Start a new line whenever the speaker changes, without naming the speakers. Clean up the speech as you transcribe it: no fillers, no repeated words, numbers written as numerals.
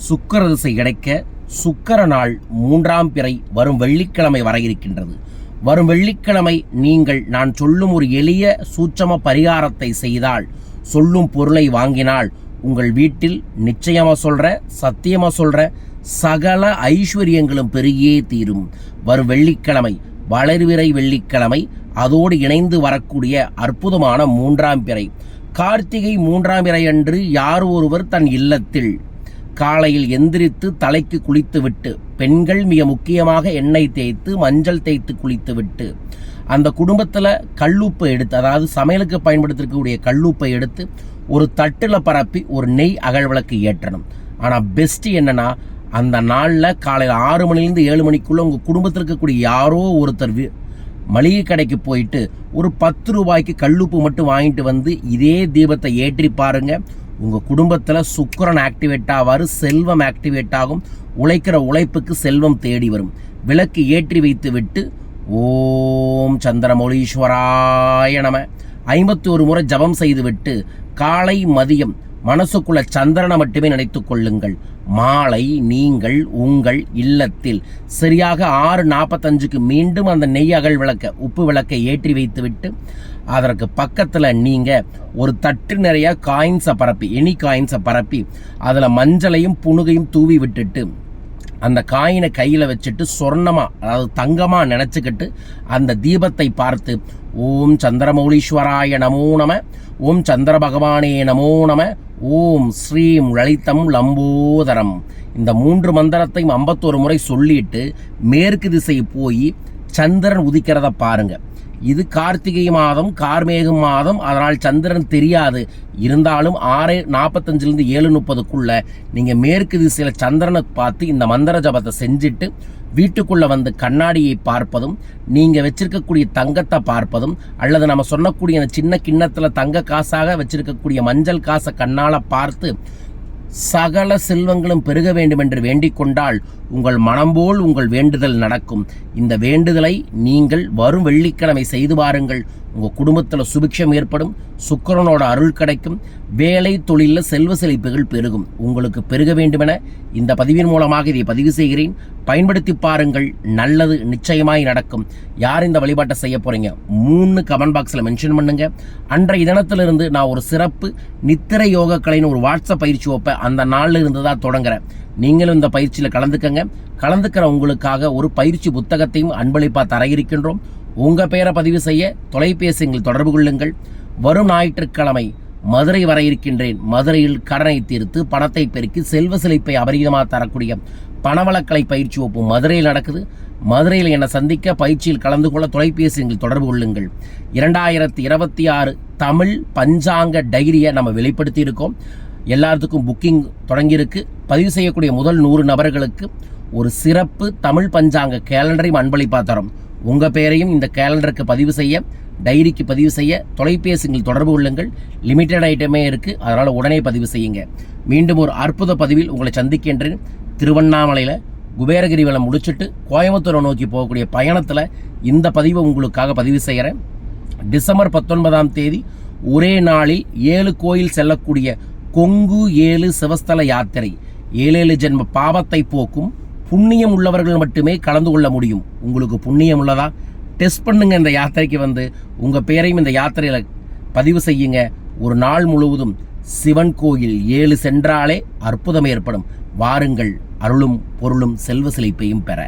சுக்கிர திசை கிடைக்க சுக்கிர நாள் 3ஆம் பிறை வரும் வெள்ளிக்கிழமை வர இருக்கின்றது. வரும் வெள்ளிக்கிழமை நீங்கள் நான் சொல்லும் ஒரு எளிய சூட்சம பரிகாரத்தை செய்தால், சொல்லும் பொருளை வாங்கினால், உங்கள் வீட்டில் நிச்சயமா சொல்ற, சத்தியமா சொல்ற, சகல ஐஸ்வர்யங்களும் பெருகியே தீரும். வரும் வெள்ளிக்கிழமை வளர்விரை வெள்ளிக்கிழமை, அதோடு இணைந்து வரக்கூடிய அற்புதமான 3ஆம் பிறை கார்த்திகை 3ஆம் பிறை அன்று யார் ஒருவர் தன் இல்லத்தில் காலையில் எந்திரித்து தலைக்கு குளித்துவிட்டு, பெண்கள் மிக முக்கியமாக எண்ணெய் தேய்த்து மஞ்சள் தேய்த்து குளித்துவிட்டு, அந்த குடும்பத்தில் கல்லுப்பை எடுத்து, அதாவது சமையலுக்கு பயன்படுத்தக்கூடிய கல்லுப்பை எடுத்து ஒரு தட்டில் பரப்பி ஒரு நெய் அகழ்விளக்கு ஏற்றணும். ஆனால் பெஸ்ட்டு என்னன்னா, அந்த நாளில் காலையில் 6 மணிலேருந்து 7 மணிக்குள்ளே உங்கள் குடும்பத்தில் இருக்கக்கூடிய யாரோ ஒருத்தர் மளிகை கடைக்கு போயிட்டு ஒரு 10 ரூபாய்க்கு கல்லுப்பு மட்டும் வாங்கிட்டு வந்து இதே தீபத்தை ஏற்றி பாருங்க. உங்கள் குடும்பத்தில் சுக்கிரன் ஆக்டிவேட் ஆவார், செல்வம் ஆக்டிவேட் ஆகும், உழைக்கிற உழைப்புக்கு செல்வம் தேடி வரும். விளக்கு ஏற்றி வைத்து விட்டு ஓம் சந்திரமௌலீஸ்வராய நம 51 முறை ஜபம் செய்துவிட்டு காலை மதியம் மனசுக்குள்ள சந்திரனை மட்டுமே நினைத்து கொள்ளுங்கள். மாலை நீங்கள் உங்கள் இல்லத்தில் சரியாக 6:45க்கு மீண்டும் அந்த நெய் அகல் விளக்க உப்பு விளக்கை ஏற்றி வைத்துவிட்டு, அதற்கு பக்கத்தில் நீங்கள் ஒரு தட்டு நிறைய காயின்ஸை பரப்பி, எனி காயின்ஸை பரப்பி, அதில் மஞ்சளையும் புணுகையும் தூவி விட்டுட்டு, அந்த காயினை கையில் வச்சுட்டு சொர்ணமாக, அதாவது தங்கமாக நினச்சிக்கிட்டு அந்த தீபத்தை பார்த்து ஓம் சந்திரமௌலீஸ்வராய நமோ நம, ஓம் சந்திர பகவானே நமோ நம, ஓம் ஸ்ரீம் லலிதம் லம்போதரம், இந்த 3 மந்திரத்தையும் 51 முறை சொல்லிட்டு மேற்கு திசை போய் சந்திரன் உதிக்கிறத பாருங்க. இது கார்த்திகை மாதம், கார்மேகம் மாதம், அதனால் சந்திரன் தெரியாது. இருந்தாலும் 6:45லேருந்து 7:30க்குள்ள நீங்கள் மேற்கு திசையில் சந்திரனை பார்த்து இந்த மந்திர ஜபத்தை செஞ்சுட்டு வீட்டுக்குள்ளே வந்து கண்ணாடியை பார்ப்பதும், நீங்கள் வச்சிருக்கக்கூடிய தங்கத்தை பார்ப்பதும், அல்லது நம்ம சொன்னக்கூடிய அந்த சின்ன கிண்ணத்தில் தங்க காசாக வச்சிருக்கக்கூடிய மஞ்சள் காசை கண்ணால் பார்த்து சகல செல்வங்களும் பெருக வேண்டும் என்று வேண்டிக் கொண்டால் உங்கள் மனம் போல் உங்கள் வேண்டுதல் நடக்கும். இந்த வேண்டுதலை நீங்கள் வரும் வெள்ளிக்கிழமை செய்து பாருங்கள். உங்கள் குடும்பத்தில் சுபிக்ஷம் ஏற்படும், சுக்கிரனோட அருள் கிடைக்கும், வேலை தொழிலில் செல்வ செழிப்புகள் பெருகும். உங்களுக்கு பெருக வேண்டுமென இந்த பதிவின் மூலமாக இதை பதிவு செய்கிறேன். பயன்படுத்தி பாருங்கள், நல்லது நிச்சயமாய் நடக்கும். யார் இந்த வழிபாட்டை செய்ய போறீங்க 3 கமெண்ட் பாக்ஸில் மென்ஷன் பண்ணுங்க. அன்றைய தினத்திலிருந்து நான் ஒரு சிறப்பு நித்திரை யோக கலைன்னு ஒரு வாட்ஸ்அப் பயிற்சி வைப்பேன். அந்த நாளில் இருந்து தான் தொடங்குறேன். நீங்களும் இந்த பயிற்சியில் கலந்துக்கங்க. கலந்துக்கிற உங்களுக்காக ஒரு பயிற்சி புத்தகத்தையும் அன்பளிப்பாக தர இருக்கின்றோம். உங்கள் பெயரை பதிவு செய்ய தொலைபேசியில் தொடர்பு கொள்ளுங்கள். வரும் ஞாயிற்றுக்கிழமை மதுரை வர இருக்கின்றேன். மதுரையில் கடனை தீர்த்து பணத்தை பெருக்கி செல்வ செழிப்பை அபரிதமாக தரக்கூடிய பணவளக்கலை பயிற்சி வகுப்பு மதுரையில் நடக்குது. மதுரையில் என்னை சந்திக்க பயிற்சியில் கலந்து கொள்ள தொலைபேசியில் தொடர்பு கொள்ளுங்கள். 2026 தமிழ் பஞ்சாங்க டைரியை நம்ம வெளிப்படுத்தி இருக்கோம். எல்லாத்துக்கும் புக்கிங் தொடங்கியிருக்கு. பதிவு செய்யக்கூடிய முதல் 100 நபர்களுக்கு ஒரு சிறப்பு தமிழ் பஞ்சாங்க கேலண்டரையும் அன்பளிப்பாக தரோம். உங்கள் பெயரையும் இந்த கேலண்டருக்கு பதிவு செய்ய, டைரிக்கு பதிவு செய்ய தொலைபேசியில் தொடர்பு கொள்ளுங்கள். லிமிட்டட் ஐட்டமே இருக்குது, அதனால் உடனே பதிவு செய்யுங்க. மீண்டும் ஒரு அற்புத பதிவில் உங்களை சந்திக்கின்றேன். திருவண்ணாமலையில் குபேரகிரிவலம் முடிச்சுட்டு கோயம்புத்தூரை நோக்கி போகக்கூடிய பயணத்தில் இந்த பதிவை உங்களுக்காக பதிவு செய்கிறேன். டிசம்பர் 19ஆம் தேதி ஒரே நாளில் 7 கோயில் செல்லக்கூடிய கொங்கு 7 சிவஸ்தல யாத்திரை. 7 ஜென்ம பாவத்தை போக்கும் புண்ணியம் உள்ளவர்கள் மட்டுமே கலந்து கொள்ள முடியும். உங்களுக்கு புண்ணியம் உள்ளதா? டெஸ்ட் பண்ணுங்க. இந்த யாத்திரைக்கு வந்து உங்கள் பேரையும் இந்த யாத்திரையில் பதிவு செய்யுங்க. ஒரு நாள் முழுவதும் சிவன் கோயில் 7 சென்றாலே அற்புதம் ஏற்படும். வாருங்கள், அருளும் பொருளும் செல்வ செழிப்பையும் பெற.